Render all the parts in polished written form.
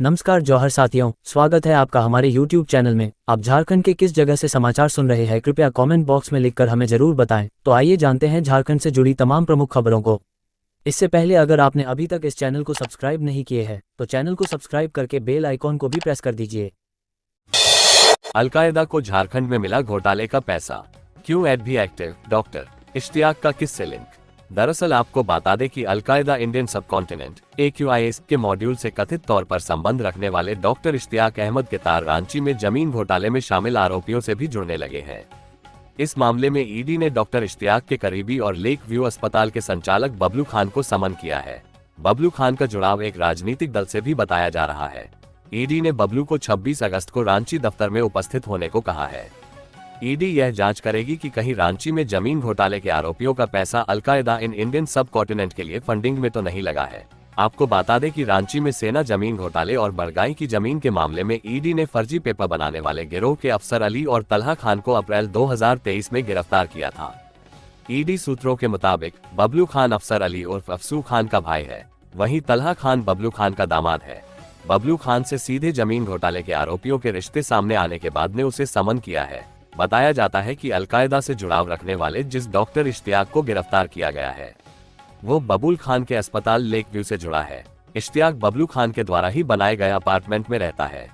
नमस्कार जौहर साथियों, स्वागत है आपका हमारे YouTube चैनल में। आप झारखंड के किस जगह से समाचार सुन रहे हैं, कृपया कमेंट बॉक्स में लिखकर हमें जरूर बताएं। तो आइए जानते हैं झारखंड से जुड़ी तमाम प्रमुख खबरों को। इससे पहले अगर आपने अभी तक इस चैनल को सब्सक्राइब नहीं किए हैं तो चैनल को सब्सक्राइब करके बेल आइकॉन को भी प्रेस कर दीजिए। अलकायदा को झारखंड में मिला घोटाले का पैसा, क्यों एड भी एक्टिव, डॉक्टर इश्तियाक का किससे लिंक। दरअसल आपको बता दें कि अलकायदा इंडियन सब कॉन्टिनेंट AQIS के मॉड्यूल से कथित तौर पर संबंध रखने वाले डॉक्टर इश्तियाक अहमद के तार रांची में जमीन घोटाले में शामिल आरोपियों से भी जुड़ने लगे हैं। इस मामले में ईडी ने डॉक्टर इश्तियाक के करीबी और लेक व्यू अस्पताल के संचालक बबलू खान को समन किया है। बबलू खान का जुड़ाव एक राजनीतिक दल से भी बताया जा रहा है। ईडी ने बबलू को 26 अगस्त को रांची दफ्तर में उपस्थित होने को कहा है। ईडी यह जांच करेगी कि कहीं रांची में जमीन घोटाले के आरोपियों का पैसा अलकायदा इन इंडियन सब कॉन्टिनेंट के लिए फंडिंग में तो नहीं लगा है। आपको बता दें कि रांची में सेना जमीन घोटाले और बरगाई की जमीन के मामले में ईडी ने फर्जी पेपर बनाने वाले गिरोह के अफसर अली और तलहा खान को अप्रैल 2023 में गिरफ्तार किया था। ईडी सूत्रों के मुताबिक बबलू खान अफसर अली उर्फ अफसू खान का भाई है, वहीं तलहा खान बबलू खान का दामाद है। बबलू खान से सीधे जमीन घोटाले के आरोपियों के रिश्ते सामने आने के बाद ने उसे समन किया है। बताया जाता है कि अलकायदा से जुड़ाव रखने वाले जिस डॉक्टर इश्तियाक को गिरफ्तार किया गया है वो बबूल खान के अस्पताल लेक व्यू से जुड़ा है। इश्तियाक बबलू खान के द्वारा ही बनाए गए अपार्टमेंट में रहता है।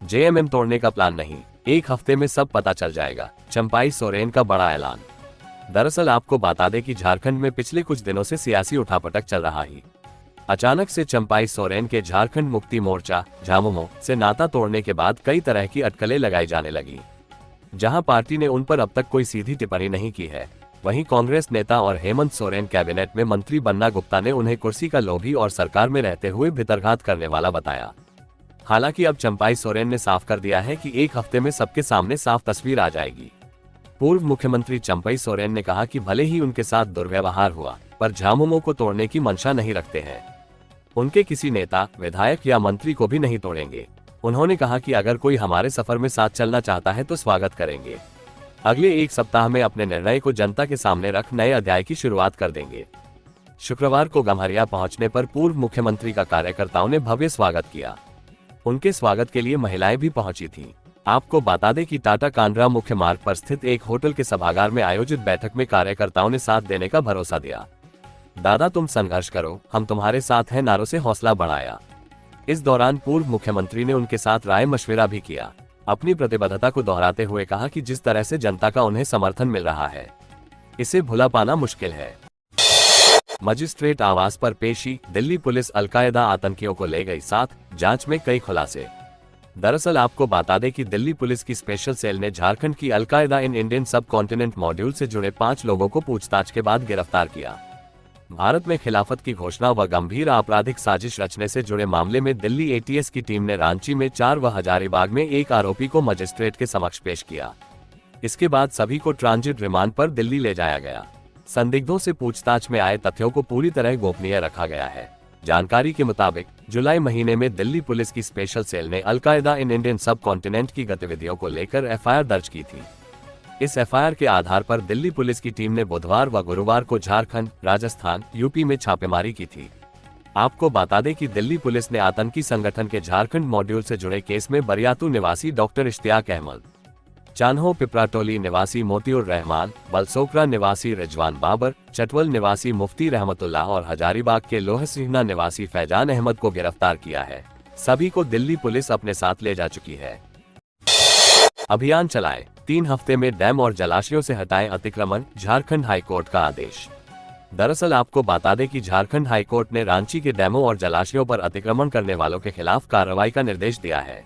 JMM तोड़ने का प्लान नहीं, एक हफ्ते में सब पता चल जाएगा, चंपाई सोरेन का बड़ा ऐलान। दरअसल आपको बता दें कि झारखंड में पिछले कुछ दिनों से सियासी उठापटक चल रहा है। अचानक से चंपाई सोरेन के झारखंड मुक्ति मोर्चा झामुमो से नाता तोड़ने के बाद कई तरह की अटकलें लगाई जाने लगी। जहां पार्टी ने उन पर अब तक कोई सीधी टिप्पणी नहीं की है, वहीं कांग्रेस नेता और हेमंत सोरेन कैबिनेट में मंत्री बन्ना गुप्ता ने उन्हें कुर्सी का लोभी और सरकार में रहते हुए भितरघात करने वाला बताया। हालांकि अब चंपाई सोरेन ने साफ कर दिया है कि एक हफ्ते में सबके सामने साफ तस्वीर आ जाएगी। पूर्व मुख्यमंत्री चंपाई सोरेन ने कहा कि भले ही उनके साथ दुर्व्यवहार हुआ पर झामुमो को तोड़ने की मंशा नहीं रखते हैं। उनके किसी नेता, विधायक या मंत्री को भी नहीं तोड़ेंगे। उन्होंने कहा कि अगर कोई हमारे सफर में साथ चलना चाहता है तो स्वागत करेंगे। अगले एक सप्ताह में अपने निर्णय को जनता के सामने रख नए अध्याय की शुरुआत कर देंगे। शुक्रवार को गम्हरिया पहुंचने पर पूर्व मुख्यमंत्री का कार्यकर्ताओं ने भव्य स्वागत किया। उनके स्वागत के लिए महिलाएं भी पहुंची थीं। आपको बता दें कि टाटा कांड्रा मुख्य मार्ग पर स्थित एक होटल के सभागार में आयोजित बैठक में कार्यकर्ताओं ने साथ देने का भरोसा दिया। दादा तुम संघर्ष करो, हम तुम्हारे साथ हैं नारों से हौसला बढ़ाया। इस दौरान पूर्व मुख्यमंत्री ने उनके साथ राय मशविरा भी किया। अपनी प्रतिबद्धता को दोहराते हुए कहा कि जिस तरह से जनता का उन्हें समर्थन मिल रहा है, इसे भुला पाना मुश्किल है। मजिस्ट्रेट आवास पर पेशी, दिल्ली पुलिस अलकायदा आतंकियों को ले गई साथ, जांच में कई खुलासे। दरअसल आपको बता दें कि दिल्ली पुलिस की स्पेशल सेल ने झारखंड की अलकायदा इन इंडियन सब कॉन्टिनेंट मॉड्यूल से जुड़े 5 लोगों को पूछताछ के बाद गिरफ्तार किया। भारत में खिलाफत की घोषणा व गंभीर आपराधिक साजिश रचने से जुड़े मामले में दिल्ली ATS की टीम ने रांची में 4 व हजारीबाग में 1 आरोपी को मजिस्ट्रेट के समक्ष पेश किया। इसके बाद सभी को ट्रांजिट रिमांड पर दिल्ली ले जाया गया। संदिग्धों से पूछताछ में आए तथ्यों को पूरी तरह गोपनीय रखा गया है। जानकारी के मुताबिक जुलाई महीने में दिल्ली पुलिस की स्पेशल सेल ने अलकायदा इन इंडियन सब कॉन्टिनेंट की गतिविधियों को लेकर FIR दर्ज की थी। इस FIR के आधार पर दिल्ली पुलिस की टीम ने बुधवार व गुरुवार को झारखंड, राजस्थान, यूपी में छापेमारी की थी। आपको बता दें कि दिल्ली पुलिस ने आतंकी संगठन के झारखंड मॉड्यूल से जुड़े केस में बरियातू निवासी डॉक्टर इश्तियाक अहमद, चान्हो पिपराटोली निवासी मोतिउर रहमान, बलसोकरा निवासी रिजवान बाबर, चटवल निवासी मुफ्ती रहमतुल्लाह और हजारीबाग के लोहसिंहना निवासी फैजान अहमद को गिरफ्तार किया है। सभी को दिल्ली पुलिस अपने साथ ले जा चुकी है। अभियान चलाए, 3 हफ्ते में डैम और जलाशयों से हटाएं अतिक्रमण, झारखंड हाईकोर्ट का आदेश। दरअसल आपको बता दें कि झारखंड हाईकोर्ट ने रांची के डैमों और जलाशयों पर अतिक्रमण करने वालों के खिलाफ कार्रवाई का निर्देश दिया है।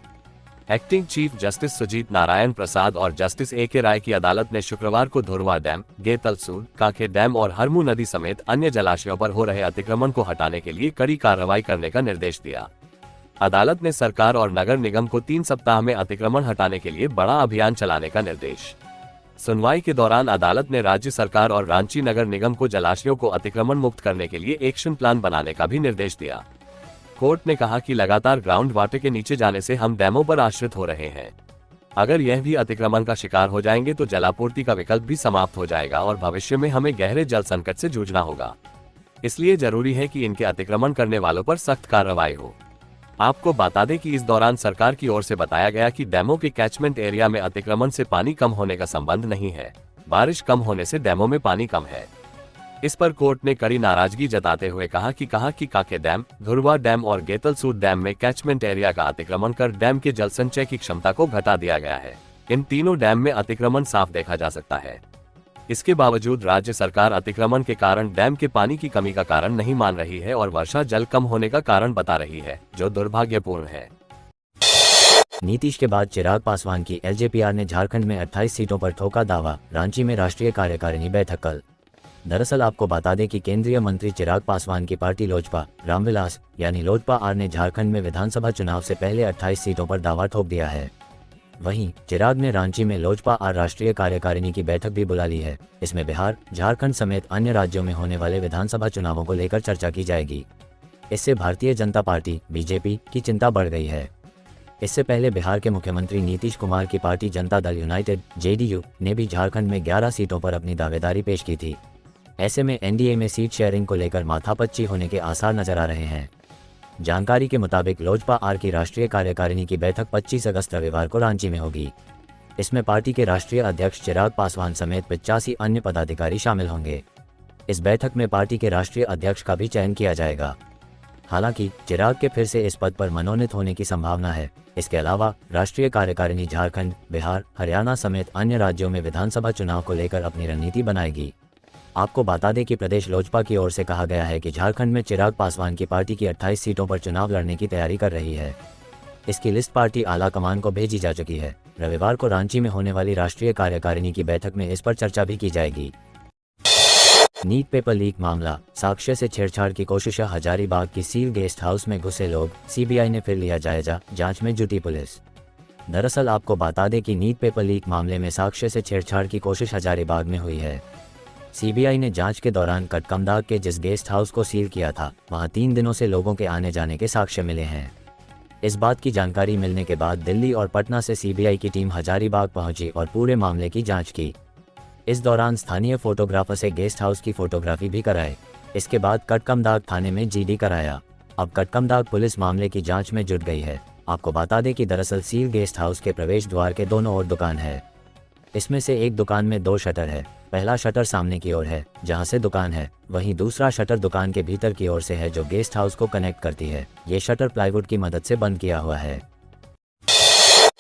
Acting chief justice Sujit Narayan Prasad और जस्टिस AK राय की अदालत ने शुक्रवार को धुरवा डैम, गेतलसूर, कांके डैम और हरमू नदी समेत अन्य जलाशयों पर हो रहे अतिक्रमण को हटाने के लिए कड़ी कार्रवाई करने का निर्देश दिया। अदालत ने सरकार और नगर निगम को 3 सप्ताह में अतिक्रमण हटाने के लिए बड़ा अभियान चलाने का निर्देश। सुनवाई के दौरान अदालत ने राज्य सरकार और रांची नगर निगम को जलाशयों को अतिक्रमण मुक्त करने के लिए एक्शन प्लान बनाने का भी निर्देश दिया। कोर्ट ने कहा कि लगातार ग्राउंड वाटर के नीचे जाने से हम डैमों पर आश्रित हो रहे हैं। अगर यह भी अतिक्रमण का शिकार हो जाएंगे तो जलापूर्ति का विकल्प भी समाप्त हो जाएगा और भविष्य में हमें गहरे जल संकट से जूझना होगा। इसलिए जरूरी है कि इनके अतिक्रमण करने वालों पर सख्त कार्रवाई हो। आपको बता दें कि इस दौरान सरकार की ओर से बताया गया कि डैमों के कैचमेंट एरिया में अतिक्रमण से पानी कम होने का संबंध नहीं है, बारिश कम होने से डैमों में पानी कम है। इस पर कोर्ट ने कड़ी नाराजगी जताते हुए कहा कि काके डैम, धुरवा डैम और गेतलसूर डैम में कैचमेंट एरिया का अतिक्रमण कर डैम के जल संचय की क्षमता को घटा दिया गया है। इन तीनों डैम में अतिक्रमण साफ देखा जा सकता है। इसके बावजूद राज्य सरकार अतिक्रमण के कारण डैम के पानी की कमी का कारण नहीं मान रही है और वर्षा जल कम होने का कारण बता रही है, जो दुर्भाग्यपूर्ण है। नीतीश के बाद चिराग पासवान की एलजेपीआर ने झारखंड में 28 सीटों पर ठोका दावा, रांची में राष्ट्रीय कार्यकारिणी बैठक कल। दरअसल आपको बता दें कि केंद्रीय मंत्री चिराग पासवान की पार्टी लोजपा रामविलास यानी लोजपा आर ने झारखंड में विधानसभा चुनाव से पहले 28 सीटों पर दावा ठोक दिया है। वहीं चिराग ने रांची में लोजपा आर राष्ट्रीय कार्यकारिणी की बैठक भी बुला ली है। इसमें बिहार, झारखंड समेत अन्य राज्यों में होने वाले विधानसभा चुनावों को लेकर चर्चा की जाएगी। इससे भारतीय जनता पार्टी बीजेपी की चिंता बढ़ गई है। इससे पहले बिहार के मुख्यमंत्री नीतीश कुमार की party Janata Dal United JDU ने भी झारखंड में 11 सीटों पर अपनी दावेदारी पेश की थी। ऐसे में एनडीए में सीट शेयरिंग को लेकर माथापच्ची होने के आसार नजर आ रहे हैं। जानकारी के मुताबिक लोजपा आर की राष्ट्रीय कार्यकारिणी की बैठक 25 अगस्त रविवार को रांची में होगी। इसमें पार्टी के राष्ट्रीय अध्यक्ष चिराग पासवान समेत 85 अन्य पदाधिकारी शामिल होंगे। इस बैठक में पार्टी के राष्ट्रीय अध्यक्ष का भी चयन किया जाएगा। हालांकि चिराग के फिर से इस पद पर मनोनीत होने की संभावना है। इसके अलावा राष्ट्रीय कार्यकारिणी झारखंड, बिहार, हरियाणा समेत अन्य राज्यों में विधानसभा चुनाव को लेकर अपनी रणनीति बनाएगी। आपको बता दें कि प्रदेश लोजपा की ओर से कहा गया है कि झारखंड में चिराग पासवान की पार्टी की 28 सीटों पर चुनाव लड़ने की तैयारी कर रही है। इसकी लिस्ट पार्टी आला कमान को भेजी जा चुकी है। रविवार को रांची में होने वाली राष्ट्रीय कार्यकारिणी की बैठक में इस पर चर्चा भी की जाएगी। नीट पेपर लीक मामला, साक्ष्य से छेड़छाड़ की कोशिश, हजारीबाग की सील गेस्ट हाउस में घुसे लोग, सीबीआई ने फिर लिया जायजा, जांच में जुटी पुलिस। दरअसल आपको बता दें कि नीट पेपर लीक मामले में साक्ष्य से छेड़छाड़ की कोशिश हजारीबाग में हुई है। सीबीआई ने जांच के दौरान कटकमदाग के जिस गेस्ट हाउस को सील किया था, वहां 3 दिनों से लोगों के आने जाने के साक्ष्य मिले हैं। इस बात की जानकारी मिलने के बाद दिल्ली और पटना से सीबीआई की टीम हजारीबाग पहुंची और पूरे मामले की जांच की। इस दौरान स्थानीय फोटोग्राफर से गेस्ट हाउस की फोटोग्राफी भी कराई। इसके बाद कटकमदाग थाने में जीडी कराया। अब कटकमदाग पुलिस मामले की जांच में जुट गई है। आपको बता दें कि दरअसल सील गेस्ट हाउस के प्रवेश द्वार के दोनों ओर दुकान है। इसमें से एक दुकान में 2 शटर है। पहला शटर सामने की ओर है, जहां से दुकान है, वहीं दूसरा शटर दुकान के भीतर की ओर से है, जो गेस्ट हाउस को कनेक्ट करती है। ये शटर प्लाईवुड की मदद से बंद किया हुआ है।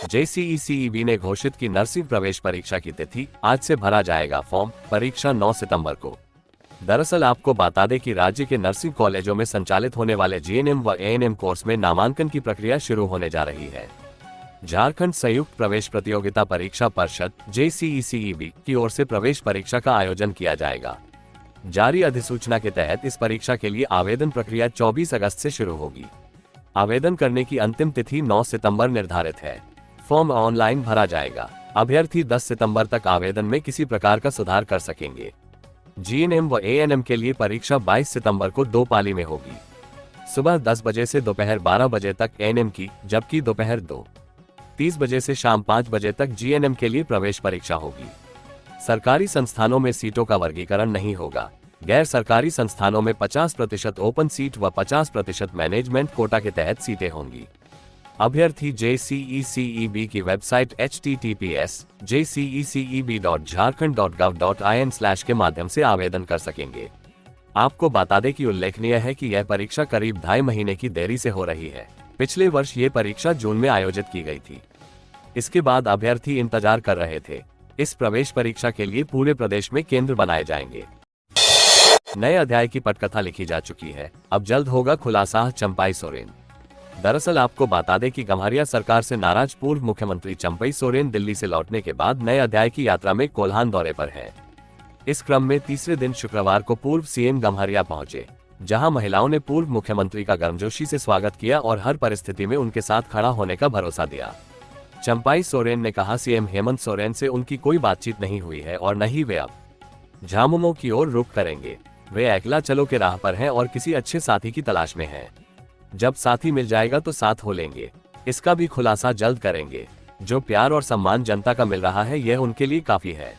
जेसीईसीईबी ने घोषित की नर्सिंग प्रवेश परीक्षा की तिथि, आज से भरा जाएगा फॉर्म, परीक्षा 9 सितंबर को। दरअसल आपको बता दें कि राज्य के नर्सिंग कॉलेजों में संचालित होने वाले जीएनएम व एएनएम कोर्स में नामांकन की प्रक्रिया शुरू होने जा रही है। झारखंड संयुक्त प्रवेश प्रतियोगिता परीक्षा परिषद जेसीईसीईबी की ओर से प्रवेश परीक्षा का आयोजन किया जाएगा। जारी अधिसूचना के तहत इस परीक्षा के लिए आवेदन प्रक्रिया 24 अगस्त से शुरू होगी। आवेदन करने की अंतिम तिथि 9 सितंबर निर्धारित है। फॉर्म ऑनलाइन भरा जाएगा। अभ्यर्थी 10 सितंबर तक आवेदन में किसी प्रकार का सुधार कर सकेंगे। जीएनएम व एएनएम के लिए परीक्षा 22 सितंबर को 2 पाली में होगी। सुबह 10 बजे से दोपहर 12 बजे तक एएनएम की, जबकि दोपहर 2:30 बजे से शाम 5 बजे तक जीएनएम के लिए प्रवेश परीक्षा होगी। सरकारी संस्थानों में सीटों का वर्गीकरण नहीं होगा। गैर सरकारी संस्थानों में 50% ओपन सीट व 50% मैनेजमेंट कोटा के तहत सीटें होंगी। अभ्यर्थी जेसीईसीईबी की वेबसाइट https://jceceb.jharkhand.gov.in/ के माध्यम से आवेदन कर सकेंगे। आपको बता दें कि उल्लेखनीय है कि यह परीक्षा करीब 2.5 महीने की देरी से हो रही है। पिछले वर्ष ये परीक्षा जून में आयोजित की गई थी। इसके बाद अभ्यर्थी इंतजार कर रहे थे। इस प्रवेश परीक्षा के लिए पूरे प्रदेश में केंद्र बनाए जाएंगे। नए अध्याय की पटकथा लिखी जा चुकी है। अब जल्द होगा खुलासा, चंपाई सोरेन। दरअसल आपको बता दें कि गम्हरिया सरकार से नाराज पूर्व मुख्यमंत्री चंपाई सोरेन दिल्ली से लौटने के बाद नए अध्याय की यात्रा में कोल्हान दौरे पर हैं। इस क्रम में तीसरे दिन शुक्रवार को पूर्व सीएम गम्हरिया पहुंचे, जहां महिलाओं ने पूर्व मुख्यमंत्री का गर्मजोशी से स्वागत किया और हर परिस्थिति में उनके साथ खड़ा होने का भरोसा दिया। चंपाई सोरेन ने कहा, सीएम हेमंत सोरेन से उनकी कोई बातचीत नहीं हुई है और न ही वे अब झामुमो की ओर रुख करेंगे। वे अकेला चलो के राह पर हैं और किसी अच्छे साथी की तलाश में हैं। जब साथी मिल जाएगा तो साथ हो लेंगे। इसका भी खुलासा जल्द करेंगे। जो प्यार और सम्मान जनता का मिल रहा है, यह उनके लिए काफी है।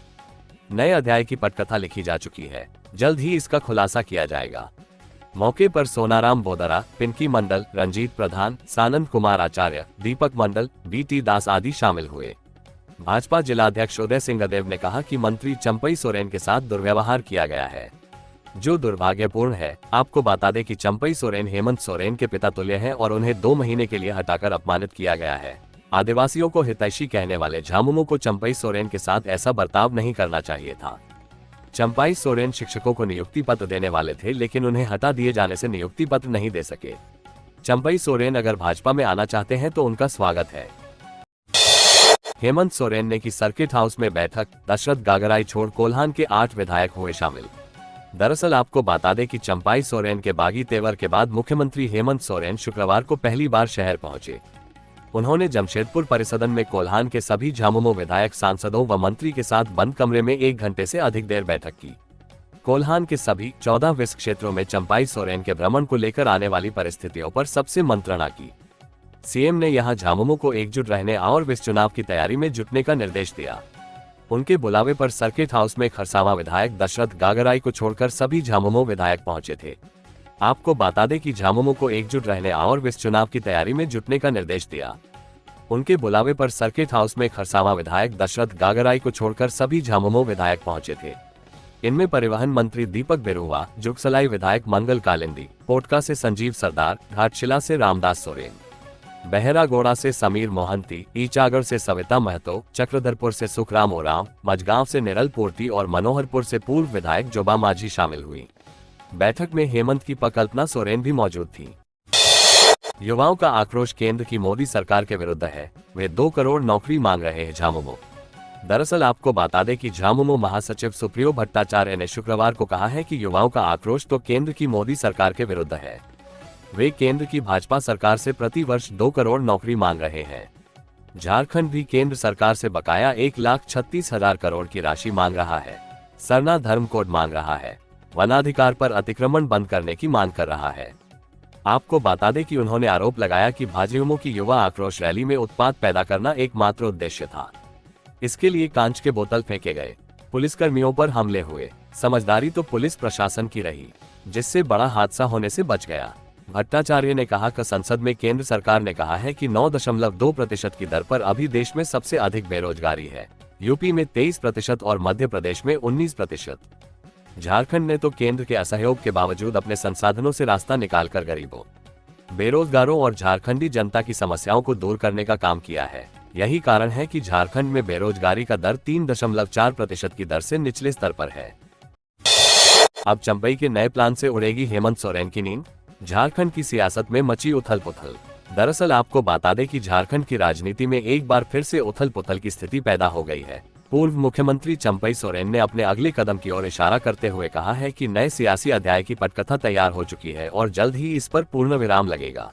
नए अध्याय की पटकथा लिखी जा चुकी है। जल्द ही इसका खुलासा किया जाएगा। मौके पर सोनाराम बोदरा, पिंकी मंडल, रंजीत प्रधान, सानंद कुमार आचार्य, दीपक मंडल, बीटी दास आदि शामिल हुए। भाजपा जिलाध्यक्ष उदय सिंह अदेव ने कहा कि मंत्री चंपई सोरेन के साथ दुर्व्यवहार किया गया है, जो दुर्भाग्यपूर्ण है। आपको बता दें कि चंपई सोरेन हेमंत सोरेन के पिता तुल्य हैं और उन्हें 2 महीने के लिए हटाकर अपमानित किया गया है। आदिवासियों को हितैषी कहने वाले झामुमो को चंपई सोरेन के साथ ऐसा बर्ताव नहीं करना चाहिए था। चंपई सोरेन शिक्षकों को नियुक्ति पत्र देने वाले थे, लेकिन उन्हें हटा दिए जाने से नियुक्ति पत्र नहीं दे सके। चंपई सोरेन अगर भाजपा में आना चाहते हैं तो उनका स्वागत है। हेमंत सोरेन ने की सर्किट हाउस में बैठक, दशरथ गागराई छोड़ कोल्हान के 8 विधायक हुए शामिल। दरअसल आपको बता दें कि चंपई सोरेन के बागी तेवर के बाद मुख्यमंत्री हेमंत सोरेन शुक्रवार को पहली बार शहर पहुंचे। उन्होंने जमशेदपुर परिसदन में कोल्हान के सभी झामुमो विधायक, सांसदों व मंत्री के साथ बंद कमरे में 1 घंटे से अधिक देर बैठक की। कोल्हान के सभी 14 विस क्षेत्रों में चंपई सोरेन के भ्रमण को लेकर आने वाली परिस्थितियों पर सबसे मंत्रणा की। सीएम ने यहां झामुमो को एकजुट रहने और विस चुनाव की तैयारी में जुटने का निर्देश दिया। उनके बुलावे पर सर्किट हाउस में खरसावां विधायक दशरथ गागराई को छोड़कर सभी झामुमो विधायक पहुंचे थे। आपको बता दें कि झामुमो को एकजुट रहने और विस चुनाव की तैयारी में जुटने का निर्देश दिया। उनके बुलावे पर सर्किट हाउस में खरसावां विधायक दशरथ गागराई को छोड़कर सभी झामुमो विधायक पहुंचे थे। इनमें परिवहन मंत्री दीपक बिरुवा, जुगसलाई विधायक मंगल कालिंदी, पोटका से संजीव सरदार, घाटशिला से रामदास सोरेन, बहरागोड़ा से समीर मोहंती, ईचागढ़ से सविता महतो, चक्रधरपुर से सुखराम ओराम, मझगांव से निरल पूर्ति और मनोहरपुर से पूर्व विधायक जोबा माझी शामिल हुई। बैठक में हेमंत की कल्पना सोरेन भी मौजूद थी। युवाओं का आक्रोश केंद्र की मोदी सरकार के विरुद्ध है, वे 2 करोड़ नौकरी मांग रहे हैं झामुमो। दरअसल आपको बता दें कि झामुमो महासचिव सुप्रियो भट्टाचार्य ने शुक्रवार को कहा है कि युवाओं का आक्रोश तो केंद्र की मोदी सरकार के विरुद्ध है। वे केंद्र की भाजपा सरकार से प्रति वर्ष 2 करोड़ नौकरी मांग रहे हैं। झारखंड भी केंद्र सरकार से बकाया 1,36,000 करोड़ की राशि मांग रहा है। सरना धर्म कोड मांग रहा है। वनाधिकार पर अतिक्रमण बंद करने की मांग कर रहा है। आपको बता दें कि उन्होंने आरोप लगाया कि भाजयुमो की युवा आक्रोश रैली में उत्पात पैदा करना एकमात्र उद्देश्य था। इसके लिए कांच के बोतल फेंके गए, पुलिसकर्मियों पर हमले हुए। समझदारी तो पुलिस प्रशासन की रही, जिससे बड़ा हादसा होने से बच गया। भट्टाचार्य ने कहा कि संसद में केंद्र सरकार ने कहा है कि 9.2% की दर पर अभी देश में सबसे अधिक बेरोजगारी है। यूपी में 23% और मध्य प्रदेश में 19%। झारखंड ने तो केंद्र के असहयोग के बावजूद अपने संसाधनों से रास्ता निकालकर गरीबों, बेरोजगारों और झारखंडी जनता की समस्याओं को दूर करने का काम किया है। यही कारण है कि झारखंड में बेरोजगारी का दर 3.4% की दर से निचले स्तर पर है। अब चंपई के नए प्लान से उड़ेगी हेमंत सोरेन की नींद। झारखंड की सियासत में मची उथल पुथल। दरअसल आपको बता दें कि झारखंड की राजनीति में एक बार फिर से उथल पुथल की स्थिति पैदा हो गई है। पूर्व मुख्यमंत्री चंपई सोरेन ने अपने अगले कदम की ओर इशारा करते हुए कहा है कि नए सियासी अध्याय की पटकथा तैयार हो चुकी है और जल्द ही इस पर पूर्ण विराम लगेगा।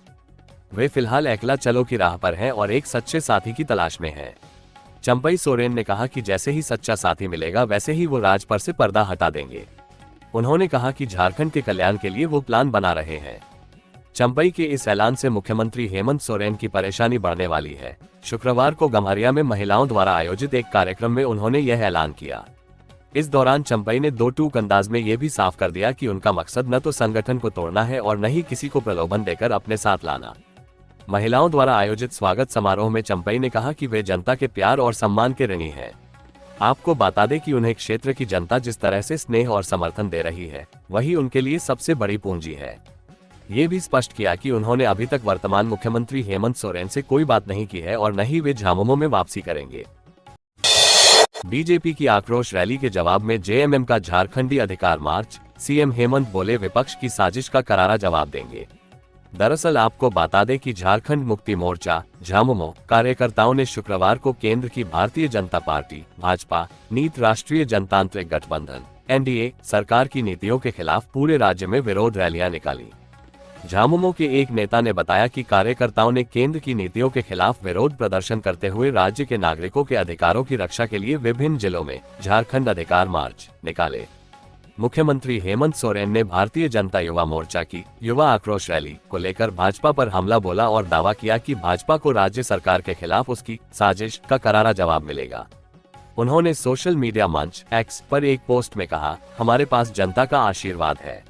वे फिलहाल अकेला चलो की राह पर हैं और एक सच्चे साथी की तलाश में हैं। चंपई सोरेन ने कहा कि जैसे ही सच्चा साथी मिलेगा वैसे ही वो राज पर से पर्दा हटा देंगे। उन्होंने कहा कि झारखंड के कल्याण के लिए वो प्लान बना रहे हैं। चंपई के इस ऐलान से मुख्यमंत्री हेमंत सोरेन की परेशानी बढ़ने वाली है। शुक्रवार को गम्हरिया में महिलाओं द्वारा आयोजित एक कार्यक्रम में उन्होंने यह ऐलान किया। इस दौरान चंपई ने 2 टूक अंदाज में यह भी साफ कर दिया कि उनका मकसद न तो संगठन को तोड़ना है और न ही किसी को प्रलोभन देकर अपने साथ लाना। महिलाओं द्वारा आयोजित स्वागत समारोह में चंपई ने कहा कि वे जनता के प्यार और सम्मान के ऋणी हैं। आपको बता दें कि उन्हें क्षेत्र की जनता जिस तरह से स्नेह और समर्थन दे रही है, वही उनके लिए सबसे बड़ी पूंजी है। ये भी स्पष्ट किया कि उन्होंने अभी तक वर्तमान मुख्यमंत्री हेमंत सोरेन से कोई बात नहीं की है और न ही वे झामुमो में वापसी करेंगे। बीजेपी की आक्रोश रैली के जवाब में जेएमएम का झारखंडी अधिकार मार्च। सीएम हेमंत बोले विपक्ष की साजिश का करारा जवाब देंगे। दरअसल आपको बता दें कि झारखंड मुक्ति मोर्चा झामुमो कार्यकर्ताओं ने शुक्रवार को केंद्र की भारतीय जनता पार्टी भाजपा नीत राष्ट्रीय जनतांत्रिक गठबंधन एनडीए सरकार की नीतियों के खिलाफ पूरे राज्य में विरोध रैलियां निकाली। झामुमो के एक नेता ने बताया कि कार्यकर्ताओं ने केंद्र की नीतियों के खिलाफ विरोध प्रदर्शन करते हुए राज्य के नागरिकों के अधिकारों की रक्षा के लिए विभिन्न जिलों में झारखंड अधिकार मार्च निकाले। मुख्यमंत्री हेमंत सोरेन ने भारतीय जनता युवा मोर्चा की युवा आक्रोश रैली को लेकर भाजपा पर हमला बोला और दावा किया कि भाजपा को राज्य सरकार के खिलाफ उसकी साजिश का करारा जवाब मिलेगा। उन्होंने सोशल मीडिया मंच एक्स पर एक पोस्ट में कहा, हमारे पास जनता का आशीर्वाद है।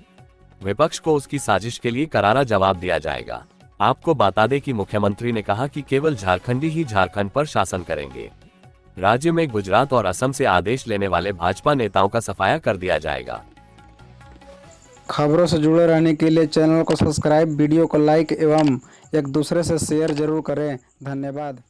विपक्ष को उसकी साजिश के लिए करारा जवाब दिया जाएगा। आपको बता दें कि मुख्यमंत्री ने कहा कि केवल झारखंडी ही झारखंड पर शासन करेंगे। राज्य में गुजरात और असम से आदेश लेने वाले भाजपा नेताओं का सफाया कर दिया जाएगा। खबरों से जुड़े रहने के लिए चैनल को सब्सक्राइब, वीडियो को लाइक एवं एक दूसरे से शेयर जरूर करें। धन्यवाद।